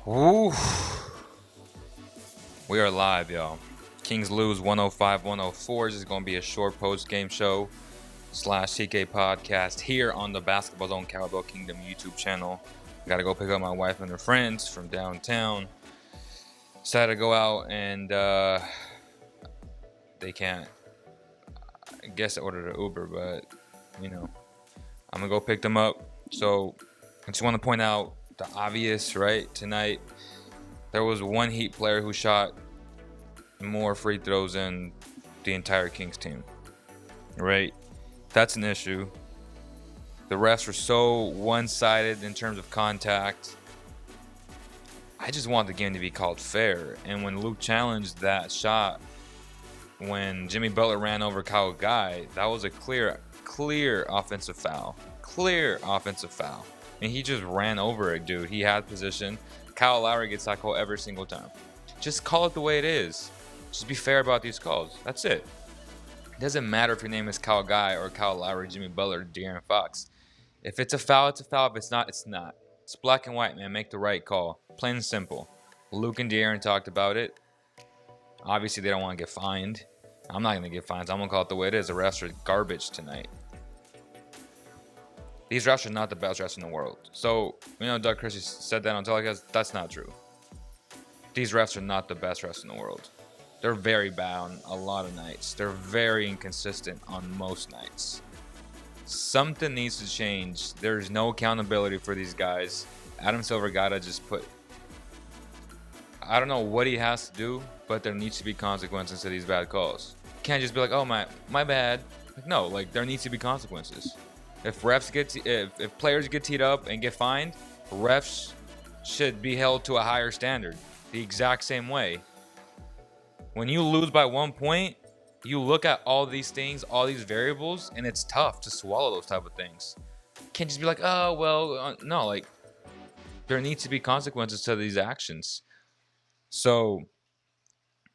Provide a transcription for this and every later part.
Ooh, we are live, y'all. Kings lose 105-104. This is going to be a short post-game show / CK podcast here on the Basketball Zone Cowbell Kingdom YouTube channel. Got to go pick up my wife and her friends from downtown. Decided to go out and they can't. I guess I ordered an Uber, but I'm gonna go pick them up. So I just want to point out the obvious, right? Tonight there was one Heat player who shot more free throws than the entire Kings team, right? That's an issue. The refs were so one-sided in terms of contact. I just want the game to be called fair. And when Luke challenged that shot, when Jimmy Butler ran over Kyle Guy, that was a clear offensive foul. Clear offensive foul. And he just ran over it, dude. He had position. Kyle Lowry gets that call every single time. Just call it the way it is. Just be fair about these calls. That's it. It doesn't matter if your name is Kyle Guy or Kyle Lowry, Jimmy Butler, De'Aaron Fox. If it's a foul, it's a foul. If it's not, it's not. It's black and white, man. Make the right call. Plain and simple. Luke and De'Aaron talked about it. Obviously, they don't want to get fined. I'm not going to get fined. So I'm going to call it the way it is. The refs are garbage tonight. These refs are not the best refs in the world. So, Doug Christie said that on telecast. That's not true. These refs are not the best refs in the world. They're very bad on a lot of nights. They're very inconsistent on most nights. Something needs to change. There's no accountability for these guys. Adam Silver gotta just put... I don't know what he has to do, but there needs to be consequences to these bad calls. You can't just be like, oh, my bad. No, there needs to be consequences. If if players get teed up and get fined, refs should be held to a higher standard. The exact same way. When you lose by 1 point, you look at all these things, all these variables, and it's tough to swallow those type of things. You can't just be like, oh, well, no, there needs to be consequences to these actions. So,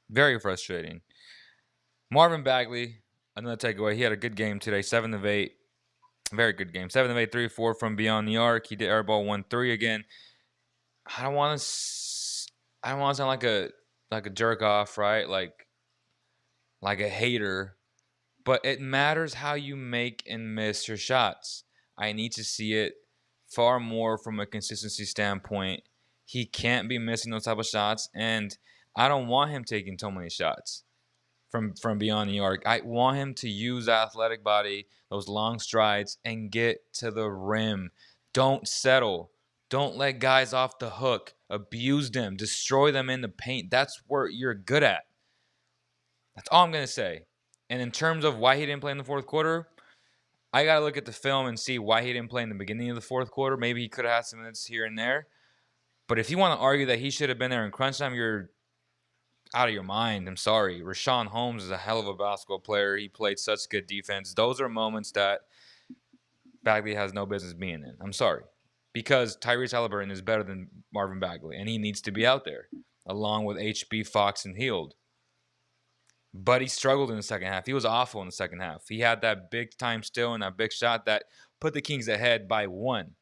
very frustrating. Marvin Bagley, another takeaway. He had a good game today, 7 of 8. Very good game. 7 of 8, 3 of 4 from beyond the arc. He did airball 1-3 again. I don't want to sound like a jerk off, right? Like a hater. But it matters how you make and miss your shots. I need to see it far more from a consistency standpoint. He can't be missing those type of shots, and I don't want him taking so many shots from beyond the arc. I want him to use that athletic body, those long strides, and get to the rim. Don't settle. Don't let guys off the hook. Abuse them. Destroy them in the paint. That's where you're good at. That's all I'm going to say. And in terms of why he didn't play in the fourth quarter, I got to look at the film and see why he didn't play in the beginning of the fourth quarter. Maybe he could have had some minutes here and there. But if you want to argue that he should have been there in crunch time, you're out of your mind. I'm sorry. Rashawn Holmes is a hell of a basketball player. He played such good defense. Those are moments that Bagley has no business being in. I'm sorry. Because Tyrese Halliburton is better than Marvin Bagley, and he needs to be out there, along with HB, Fox, and Hield. But he struggled in the second half. He was awful in the second half. He had that big time steal and that big shot that put the Kings ahead by 1.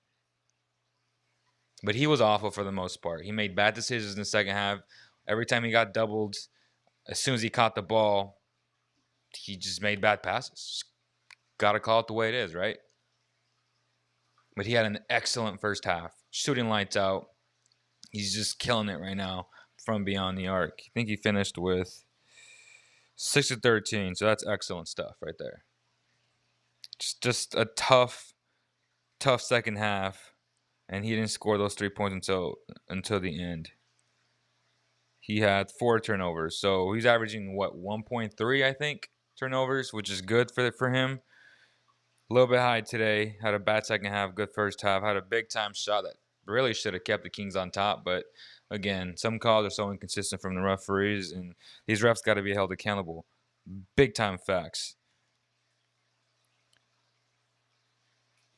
But he was awful for the most part. He made bad decisions in the second half. Every time he got doubled, as soon as he caught the ball, he just made bad passes. Got to call it the way it is, right? But he had an excellent first half. Shooting lights out. He's just killing it right now from beyond the arc. I think he finished with 6 of 13, so that's excellent stuff right there. Just a tough second half, and he didn't score those 3 points until the end. He had 4 turnovers, so he's averaging 1.3, I think, turnovers, which is good for him. A little bit high today. Had a bad second half, good first half. Had a big time shot that really should have kept the Kings on top, but again, some calls are so inconsistent from the referees, and these refs got to be held accountable. Big time facts.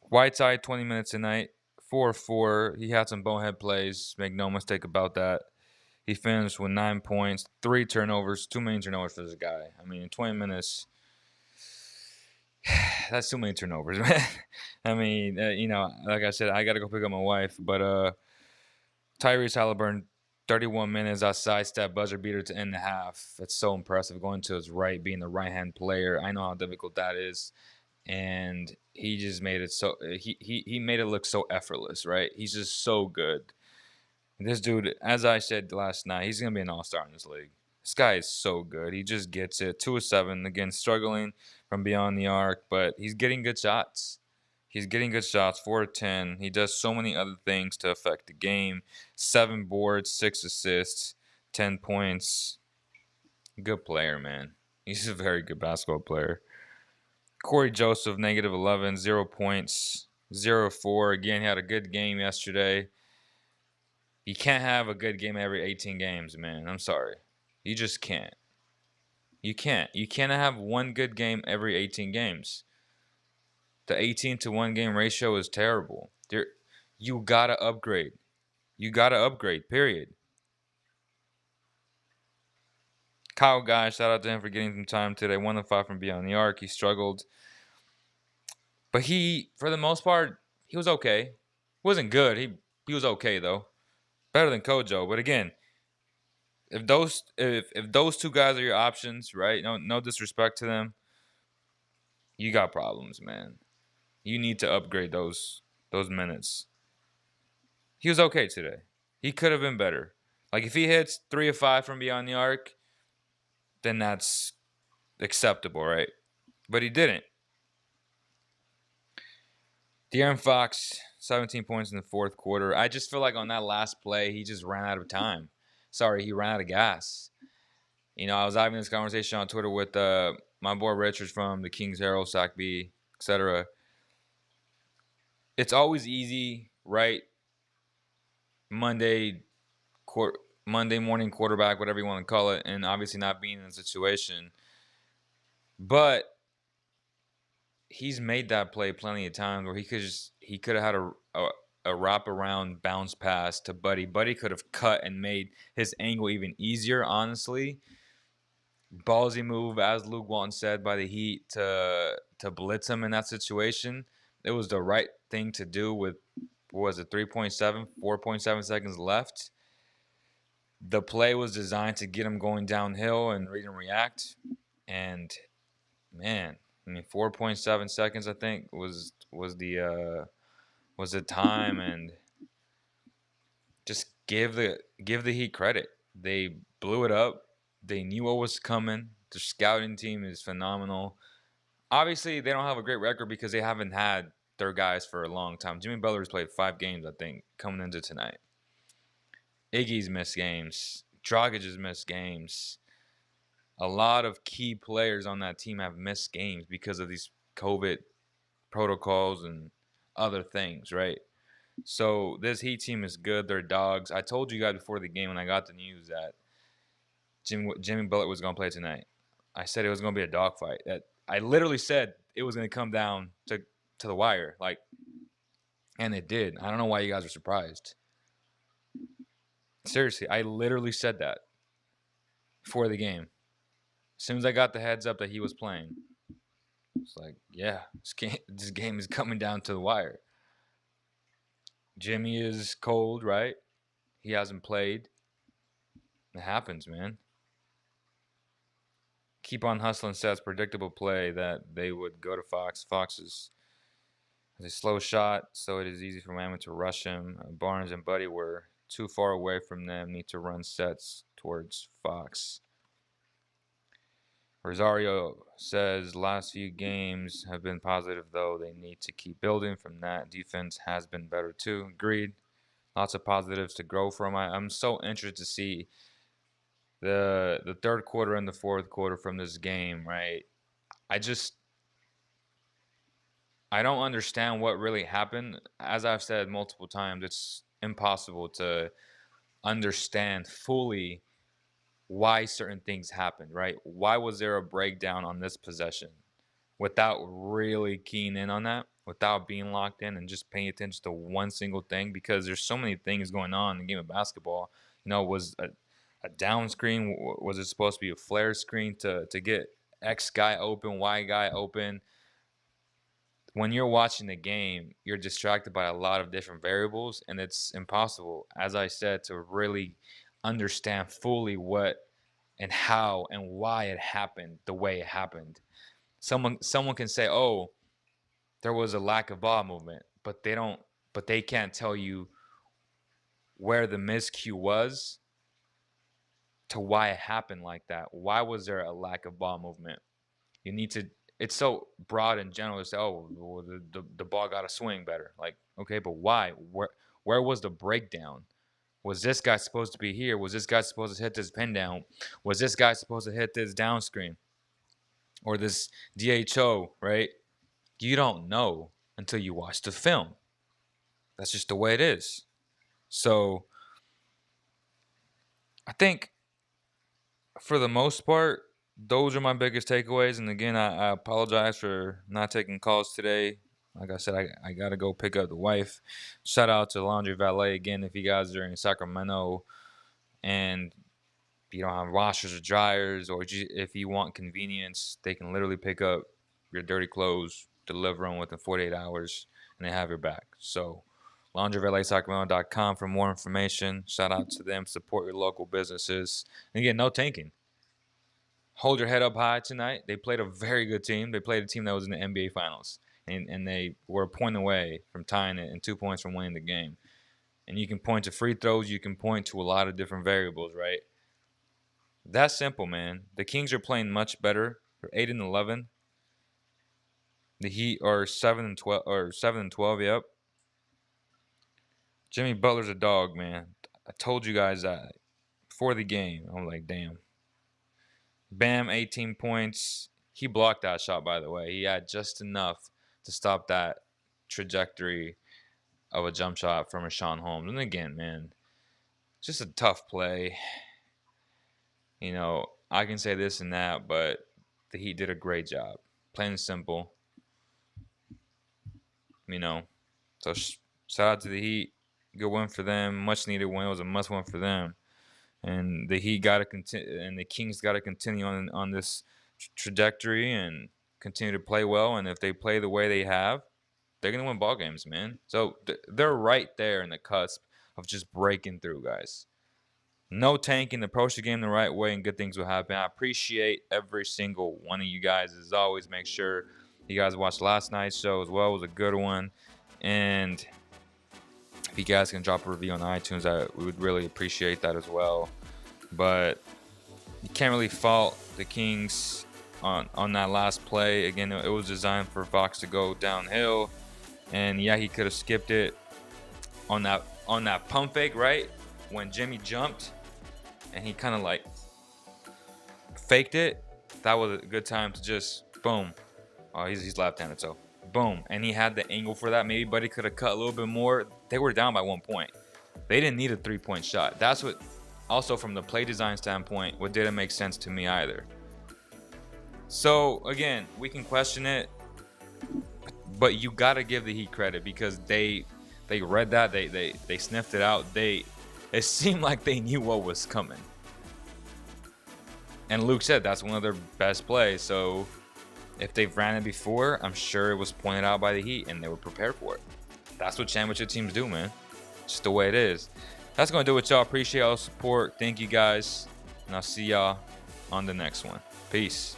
Whiteside, 20 minutes a night, 4-4. He had some bonehead plays. Make no mistake about that. He finished with 9 points, 3 turnovers, too many turnovers for this guy. I mean, in 20 minutes, that's too many turnovers, man. I mean, like I said, I got to go pick up my wife. But Tyrese Halliburton, 31 minutes, a sidestep buzzer beater to end the half. That's so impressive. Going to his right, being the right hand player. I know how difficult that is. And he just made it so he made it look so effortless, right? He's just so good. This dude, as I said last night, he's gonna be an all-star in this league. This guy is so good. He just gets it. 2 of 7. Again, struggling from beyond the arc, but he's getting good shots. He's getting good shots. 4 of 10. He does so many other things to affect the game. 7 boards, 6 assists, 10 points. Good player, man. He's a very good basketball player. Corey Joseph, negative 11, 0 points, 0 4. Again, he had a good game yesterday. You can't have a good game every 18 games, man. I'm sorry. You just can't. You can't. You can't have one good game every 18 games. The 18 to 1 game ratio is terrible. You gotta upgrade. You gotta upgrade, period. Kyle Guy, shout out to him for getting some time today. 1 of 5 from beyond the arc. He struggled. But he, for the most part, he was okay. He wasn't good. He was okay though. Better than Kojo. But again, if those two guys are your options, right? No disrespect to them, you got problems, man. You need to upgrade those minutes. He was okay today. He could have been better. Like if he hits 3 of 5 from beyond the arc, then that's acceptable, right? But he didn't. De'Aaron Fox, 17 points in the fourth quarter. I just feel like on that last play, he just ran out of time. Sorry, he ran out of gas. You know, I was having this conversation on Twitter with my boy Richards from the Kings Herald, Sac B, etc. It's always easy, right? Monday morning quarterback, whatever you want to call it, and obviously not being in the situation. But he's made that play plenty of times where he could have had a wrap around bounce pass to Buddy. Buddy could have cut and made his angle even easier, honestly. Ballsy move, as Luke Walton said, by the Heat to blitz him in that situation. It was the right thing to do with, what was it, 4.7 seconds left. The play was designed to get him going downhill and read and react. And man, I mean, 4.7 seconds, I think, was the time, and just give the Heat credit. They blew it up. They knew what was coming. The scouting team is phenomenal. Obviously, they don't have a great record because they haven't had their guys for a long time. Jimmy Butler's played 5 games, I think, coming into tonight. Iggy's missed games. Dragic's missed games. A lot of key players on that team have missed games because of these COVID protocols and other things, right? So this Heat team is good. They're dogs. I told you guys before the game when I got the news that Jimmy Butler was going to play tonight. I said it was going to be a dogfight. I literally said it was going to come down to the wire, like, and it did. I don't know why you guys are surprised. Seriously, I literally said that before the game. As soon as I got the heads up that he was playing, it's like, yeah, this game is coming down to the wire. Jimmy is cold, right? He hasn't played. It happens, man. Keep on hustling sets, predictable play that they would go to Fox. Fox is a slow shot, so it is easy for Miami to rush him. Barnes and Buddy were too far away from them, need to run sets towards Fox. Rosario says last few games have been positive, though they need to keep building from that. Defense has been better too. Agreed. Lots of positives to grow from. I'm so interested to see the third quarter and the fourth quarter from this game, right? I don't understand what really happened. As I've said multiple times, it's impossible to understand fully why certain things happened, right? Why was there a breakdown on this possession without really keying in on that, without being locked in and just paying attention to one single thing? Because there's so many things going on in the game of basketball. You know, was a down screen? Was it supposed to be a flare screen to get X guy open, Y guy open? when you're watching the game, you're distracted by a lot of different variables, and it's impossible, as I said, to really understand fully what and how and why it happened the way it happened. Someone can say, "Oh, there was a lack of ball movement," but they can't tell you where the miscue was to why it happened like that. Why was there a lack of ball movement? You need to. It's so broad and general to say, "Oh, well, the ball got to swing better." Like, okay, but why? Where was the breakdown? Was this guy supposed to be here? Was this guy supposed to hit this pin down? Was this guy supposed to hit this down screen or this DHO? Right? You don't know until you watch the film. That's just the way it is. So I think for the most part, those are my biggest takeaways. And again, I apologize for not taking calls today. Like I said, I got to go pick up the wife. Shout out to Laundry Valet again. If you guys are in Sacramento and you don't have washers or dryers, or if you want convenience, they can literally pick up your dirty clothes, deliver them within 48 hours, and they have your back. So laundryvaleSacramento.com for more information. Shout out to them. Support your local businesses. And again, no tanking. Hold your head up high tonight. They played a very good team. They played a team that was in the NBA Finals, and they were a point away from tying it and 2 points from winning the game. And you can point to free throws. You can point to a lot of different variables, right? That's simple, man. The Kings are playing much better. They're 8-11. The Heat are 7-12 or 7-12. Yep. Jimmy Butler's a dog, man. I told you guys that before the game. I'm like, damn. Bam, 18 points. He blocked that shot, by the way. He had just enough to stop that trajectory of a jump shot from Rashawn Holmes. And again, man, just a tough play. You know, I can say this and that, but the Heat did a great job. Plain and simple. You know, so shout out to the Heat. Good win for them. Much needed win. It was a must win for them. And the Heat got to continue, and the Kings got to continue on this trajectory and continue to play well. And if they play the way they have, they're gonna win ball games, man. So they're right there in the cusp of just breaking through, guys. No tanking. Approach the game the right way, and good things will happen. I appreciate every single one of you guys. As always, make sure you guys watched last night's show as well. It was a good one, and if you guys can drop a review on iTunes, we would really appreciate that as well. But you can't really fault the Kings on that last play. Again, it was designed for Fox to go downhill, and yeah, he could have skipped it on that pump fake, right? When Jimmy jumped and he kind of like faked it, that was a good time to just boom. Oh, he's left-handed, so boom. And he had the angle for that. Maybe Buddy could have cut a little bit more. They were down by 1 point. They didn't need a 3-point shot. That's what, also from the play design standpoint, what didn't make sense to me either. So again, we can question it, but you got to give the Heat credit because they read that, they sniffed it out. It seemed like they knew what was coming. And Luke said that's one of their best plays. So if they've ran it before, I'm sure it was pointed out by the Heat and they were prepared for it. That's what championship teams do, man. Just the way it is. That's going to do it, y'all. Appreciate all the support. Thank you, guys. And I'll see y'all on the next one. Peace.